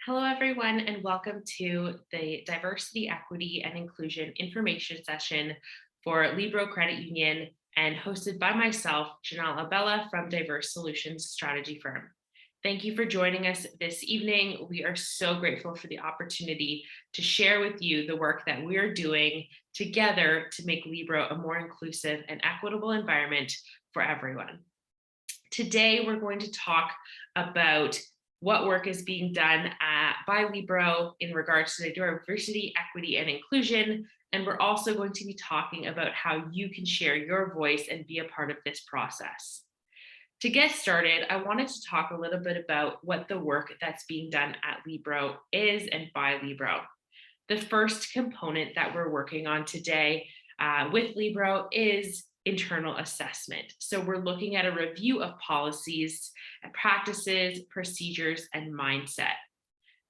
Hello, everyone, and welcome to the Diversity, Equity, and Inclusion information session for Libro Credit Union and hosted by myself, Janelle Abela from Diverse Solutions Strategy Firm. Thank you for joining us this evening. We are so grateful for the opportunity to share with you the work that we are doing together to make Libro a more inclusive and equitable environment for everyone. Today, we're going to talk about what work is being done by Libro in regards to the diversity, equity, and inclusion. And we're also going to be talking about how you can share your voice and be a part of this process. To get started, I wanted to talk a little bit about what the work that's being done at Libro is and by Libro. The first component that we're working on today with Libro is internal assessment. So we're looking at a review of policies, practices, procedures, and mindset.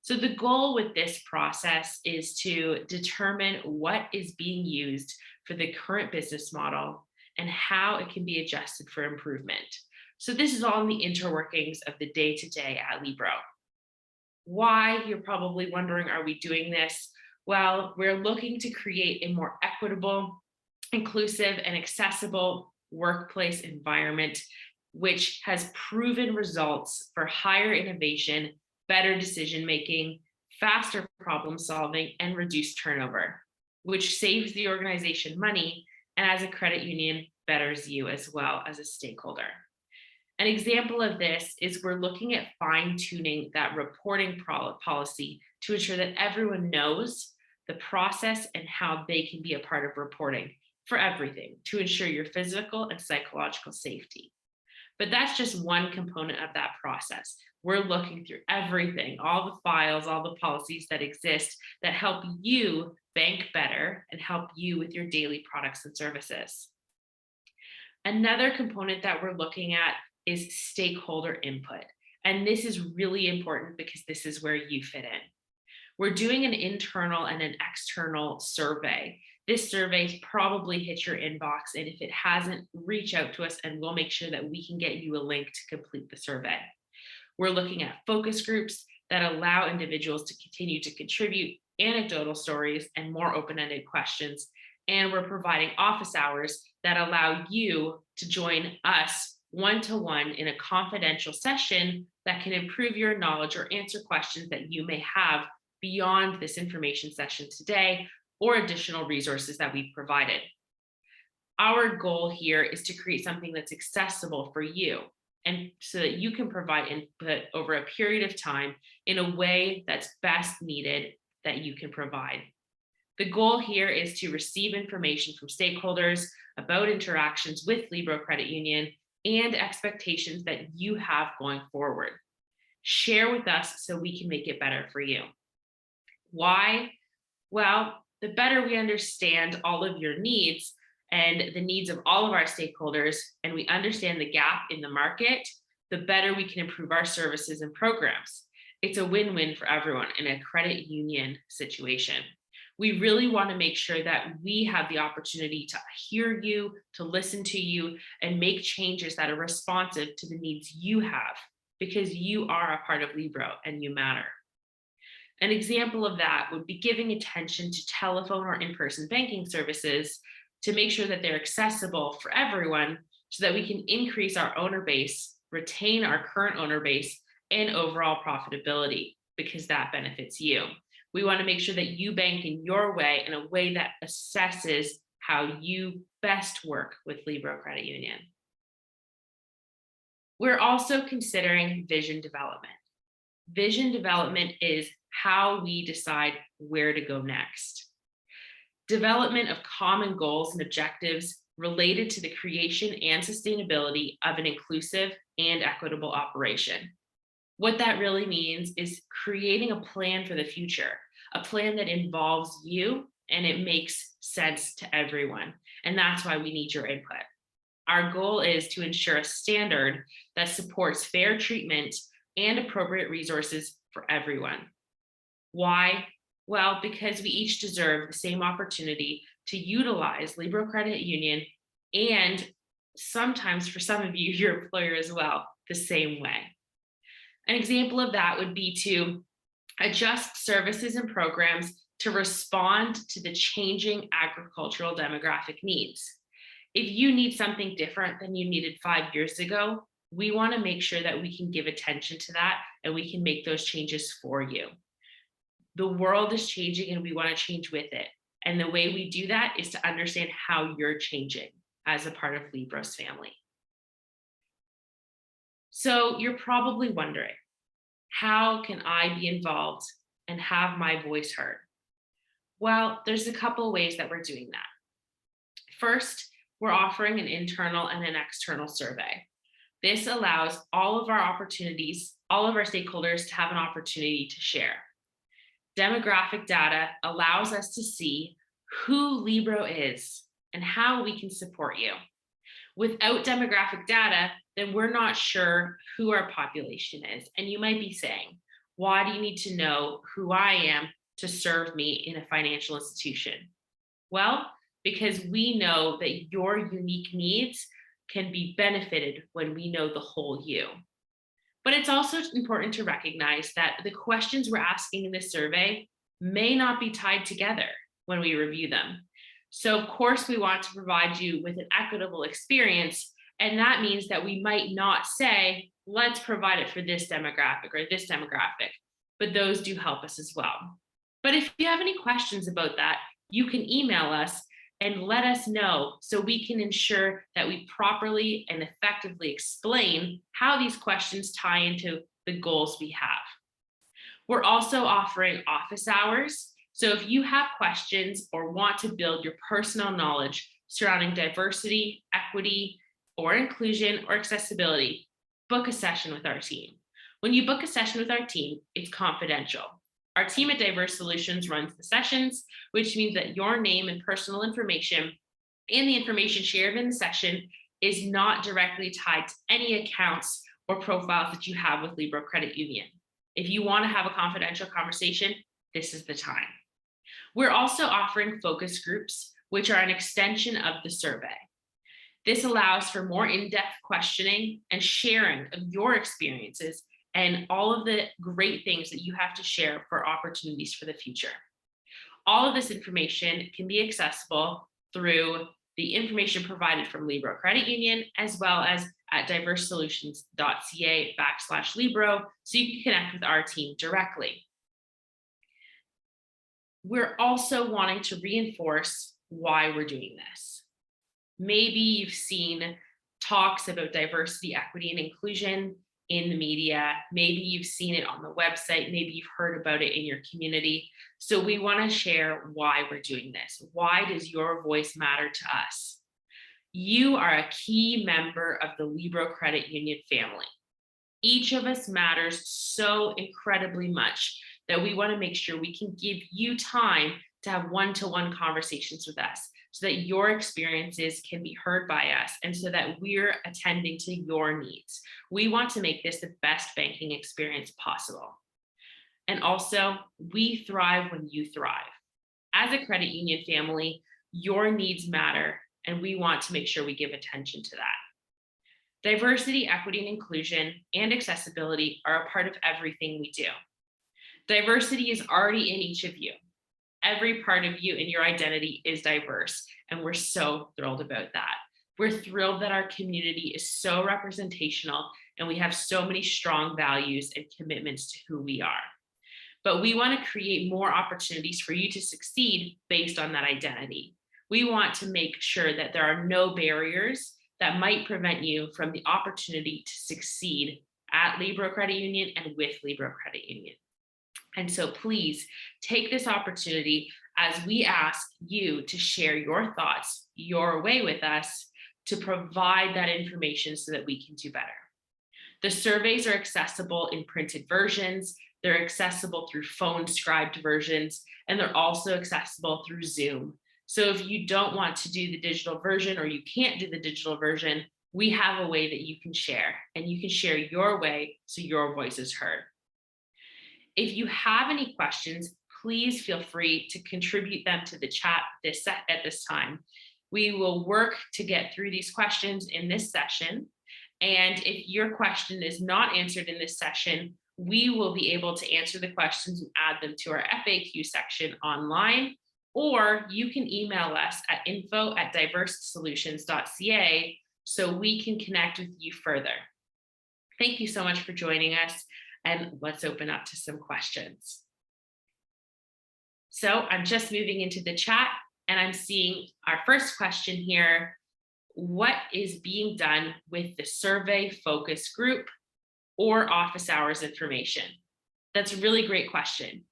So the goal with this process is to determine what is being used for the current business model and how it can be adjusted for improvement. So this is all in the interworkings of the day-to-day at Libro. Why, you're probably wondering, are we doing this? Well, we're looking to create a more equitable, inclusive, and accessible workplace environment, which has proven results for higher innovation, better decision-making, faster problem solving, and reduced turnover, which saves the organization money, and as a credit union, betters you as well as a stakeholder. An example of this is we're looking at fine-tuning that reporting policy to ensure that everyone knows the process and how they can be a part of reporting for everything to ensure your physical and psychological safety. But that's just one component of that process. We're looking through everything, all the files, all the policies that exist that help you bank better and help you with your daily products and services. Another component that we're looking at is stakeholder input. And this is really important because this is where you fit in. We're doing an internal and an external survey. This survey probably hit your inbox, and if it hasn't, reach out to us and we'll make sure that we can get you a link to complete the survey. We're looking at focus groups that allow individuals to continue to contribute anecdotal stories and more open-ended questions. And we're providing office hours that allow you to join us one-to-one in a confidential session that can improve your knowledge or answer questions that you may have beyond this information session today, or additional resources that we've provided. Our goal here is to create something that's accessible for you, and so that you can provide input over a period of time in a way that's best needed that you can provide. The goal here is to receive information from stakeholders about interactions with Libro Credit Union and expectations that you have going forward. Share with us so we can make it better for you. Why? Well, the better we understand all of your needs and the needs of all of our stakeholders, and we understand the gap in the market, the better we can improve our services and programs. It's a win-win for everyone in a credit union situation. We really want to make sure that we have the opportunity to hear you, to listen to you, and make changes that are responsive to the needs you have, because you are a part of Libro and you matter. An example of that would be giving attention to telephone or in-person banking services to make sure that they're accessible for everyone so that we can increase our owner base, retain our current owner base, and overall profitability, because that benefits you. We want to make sure that you bank in your way, in a way that assesses how you best work with Libro Credit Union. We're also considering vision development. Vision development is how we decide where to go next. Development of common goals and objectives related to the creation and sustainability of an inclusive and equitable operation. What that really means is creating a plan for the future, a plan that involves you and it makes sense to everyone. And that's why we need your input. Our goal is to ensure a standard that supports fair treatment and appropriate resources for everyone. Why? Well, because we each deserve the same opportunity to utilize Libro Credit Union, and sometimes for some of you, your employer as well, the same way. An example of that would be to Adjust services and programs to respond to the changing agricultural demographic needs. If you need something different than you needed 5 years ago, we want to make sure that we can give attention to that and we can make those changes for you. The world is changing and we want to change with it. And the way we do that is to understand how you're changing as a part of Libro's family. So you're probably wondering, how can I be involved and have my voice heard? Well, there's a couple of ways that we're doing that. First, we're offering an internal and an external survey. This allows all of our stakeholders to have an opportunity to share. Demographic data allows us to see who Libro is and how we can support you. Without demographic data, then we're not sure who our population is. And you might be saying, why do you need to know who I am to serve me in a financial institution? Well, because we know that your unique needs can be benefited when we know the whole you. But it's also important to recognize that the questions we're asking in this survey may not be tied together when we review them. So of course, we want to provide you with an equitable experience. And that means that we might not say, let's provide it for this demographic or this demographic, but those do help us as well. But if you have any questions about that, you can email us and let us know so we can ensure that we properly and effectively explain how these questions tie into the goals we have. We're also offering office hours. So if you have questions or want to build your personal knowledge surrounding diversity, equity, or inclusion or accessibility, book a session with our team. When you book a session with our team, it's confidential. Our team at Diverse Solutions runs the sessions, which means that your name and personal information and the information shared in the session is not directly tied to any accounts or profiles that you have with Libro Credit Union. If you want to have a confidential conversation, this is the time. We're also offering focus groups, which are an extension of the survey. This allows for more in-depth questioning and sharing of your experiences and all of the great things that you have to share for opportunities for the future. All of this information can be accessible through the information provided from Libro Credit Union, as well as at diversesolutions.ca/Libro, so you can connect with our team directly. We're also wanting to reinforce why we're doing this. Maybe you've seen talks about diversity, equity, and inclusion in the media. Maybe you've seen it on the website. Maybe you've heard about it in your community. So we want to share why we're doing this. Why does your voice matter to us? You are a key member of the Libro Credit Union family. Each of us matters so incredibly much that we want to make sure we can give you time to have one-to-one conversations with us so that your experiences can be heard by us and so that we're attending to your needs. We want to make this the best banking experience possible. And also, we thrive when you thrive. As a credit union family, your needs matter, and we want to make sure we give attention to that. Diversity, equity, and inclusion and accessibility are a part of everything we do. Diversity is already in each of you. Every part of you and your identity is diverse, and we're so thrilled about that. We're thrilled that our community is so representational and we have so many strong values and commitments to who we are. But we want to create more opportunities for you to succeed based on that identity. We want to make sure that there are no barriers that might prevent you from the opportunity to succeed at Libro Credit Union and with Libro Credit Union. And so please take this opportunity as we ask you to share your thoughts your way with us to provide that information so that we can do better. The surveys are accessible in printed versions, they're accessible through phone scribed versions, and they're also accessible through Zoom. So if you don't want to do the digital version or you can't do the digital version, we have a way that you can share, and you can share your way so your voice is heard. If you have any questions, please feel free to contribute them to the chat at this time. We will work to get through these questions in this session. And if your question is not answered in this session, we will be able to answer the questions and add them to our FAQ section online, or you can email us at info@diversesolutions.ca so we can connect with you further. Thank you so much for joining us, and let's open up to some questions. So I'm just moving into the chat and I'm seeing our first question here. What is being done with the survey focus group or office hours information? That's a really great question.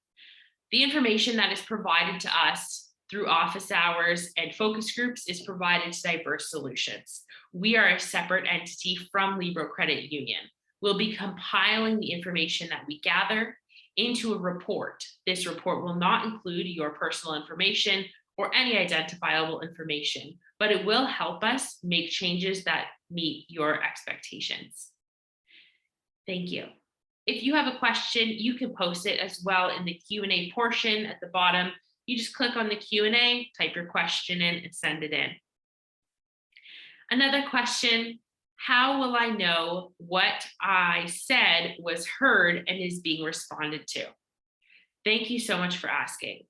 The information that is provided to us through office hours and focus groups is provided to Diverse Solutions. We are a separate entity from Libro Credit Union. We'll be compiling the information that we gather into a report. This report will not include your personal information or any identifiable information, but it will help us make changes that meet your expectations. Thank you. If you have a question, you can post it as well in the Q&A portion at the bottom. You just click on the Q&A, type your question in, and send it in. Another question: how will I know what I said was heard and is being responded to? Thank you so much for asking.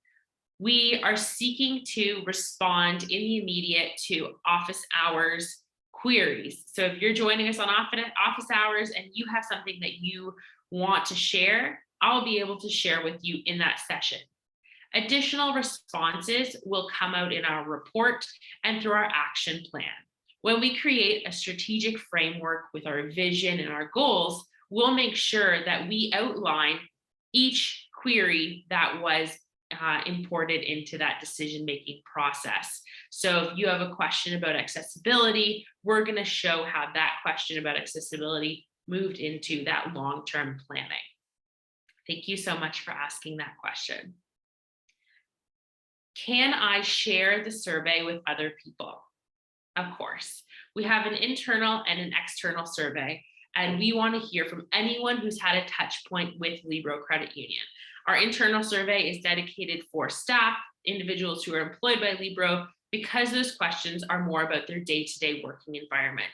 We are seeking to respond in the immediate to office hours queries. So if you're joining us on office hours and you have something that you want to share, I'll be able to share with you in that session. Additional responses will come out in our report and through our action plan. When we create a strategic framework with our vision and our goals, we'll make sure that we outline each query that was imported into that decision-making process. So if you have a question about accessibility, we're going to show how that question about accessibility moved into that long-term planning. Thank you so much for asking that question. Can I share the survey with other people? Of course. We have an internal and an external survey, and we want to hear from anyone who's had a touch point with Libro Credit Union. Our internal survey is dedicated for staff, individuals who are employed by Libro, because those questions are more about their day-to-day working environment.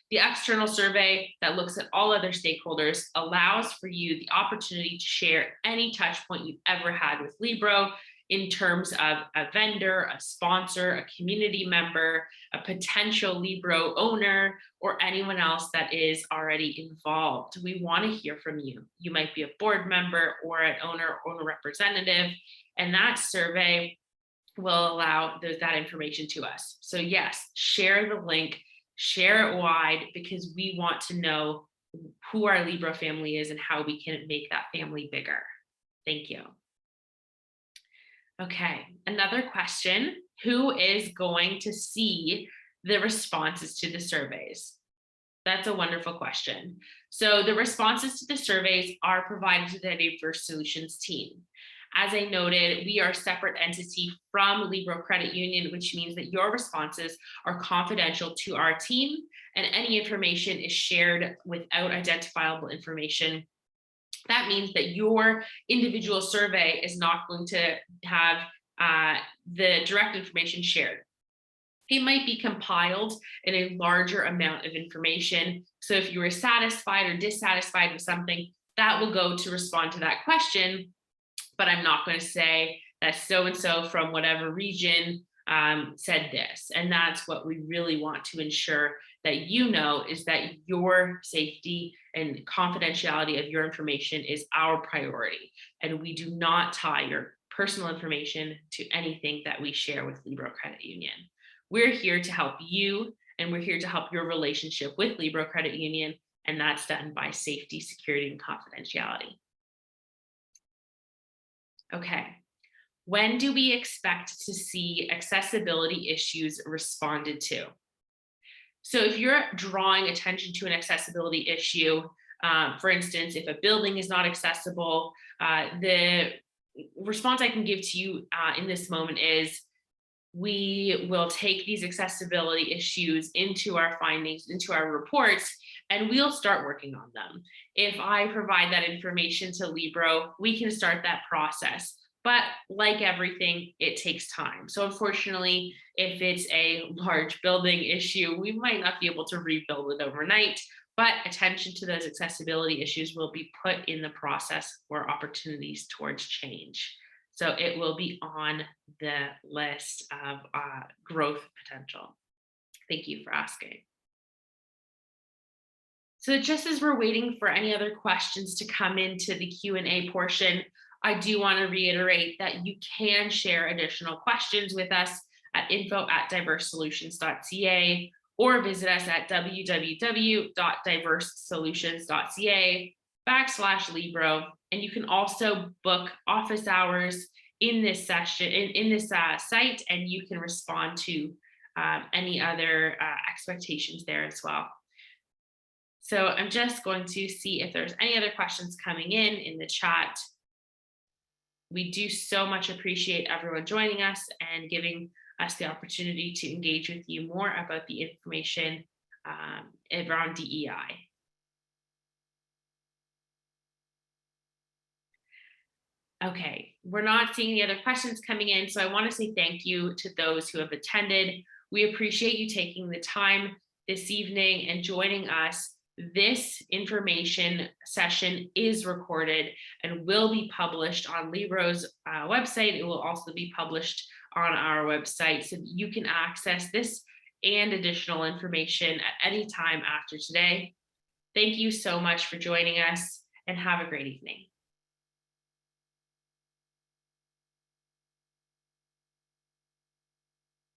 The external survey that looks at all other stakeholders allows for you the opportunity to share any touch point you've ever had with Libro in terms of a vendor, a sponsor, a community member, a potential Libro owner, or anyone else that is already involved. We want to hear from you. You might be a board member or an owner or a representative, and that survey will allow that information to us. So yes, share the link, share it wide, because we want to know who our Libro family is and how we can make that family bigger. Thank you. Okay, another question: who is going to see the responses to the surveys? That's a wonderful question. So the responses to the surveys are provided to the Diverse Solutions team. As I noted, we are a separate entity from Libro Credit Union, which means that your responses are confidential to our team, and any information is shared without identifiable information. That means that your individual survey is not going to have the direct information shared. It might be compiled in a larger amount of information. So if you were satisfied or dissatisfied with something, that will go to respond to that question. But I'm not going to say that so-and-so from whatever region said this. And that's what we really want to ensure that you know, is that your safety and confidentiality of your information is our priority. And we do not tie your personal information to anything that we share with Libro Credit Union. We're here to help you, and we're here to help your relationship with Libro Credit Union, and that's done by safety, security, and confidentiality. Okay. When do we expect to see accessibility issues responded to? So if you're drawing attention to an accessibility issue, for instance, if a building is not accessible, the response I can give to you in this moment is, we will take these accessibility issues into our findings, into our reports, and we'll start working on them. If I provide that information to Libro, we can start that process. But like everything, it takes time. So unfortunately, if it's a large building issue, we might not be able to rebuild it overnight, but attention to those accessibility issues will be put in the process for opportunities towards change. So it will be on the list of growth potential. Thank you for asking. So just as we're waiting for any other questions to come into the Q&A portion, I do want to reiterate that you can share additional questions with us at info@diversesolutions.ca or visit us at www.diversesolutions.ca/Libro. And you can also book office hours in this session, in this site, and you can respond to any other expectations there as well. So I'm just going to see if there's any other questions coming in the chat. We do so much appreciate everyone joining us and giving us the opportunity to engage with you more about the information around DEI. Okay, we're not seeing any other questions coming in, so I want to say thank you to those who have attended. We appreciate you taking the time this evening and joining us. This information session is recorded and will be published on Libro's website. It will also be published on our website, so you can access this and additional information at any time after today. Thank you so much for joining us, and have a great evening.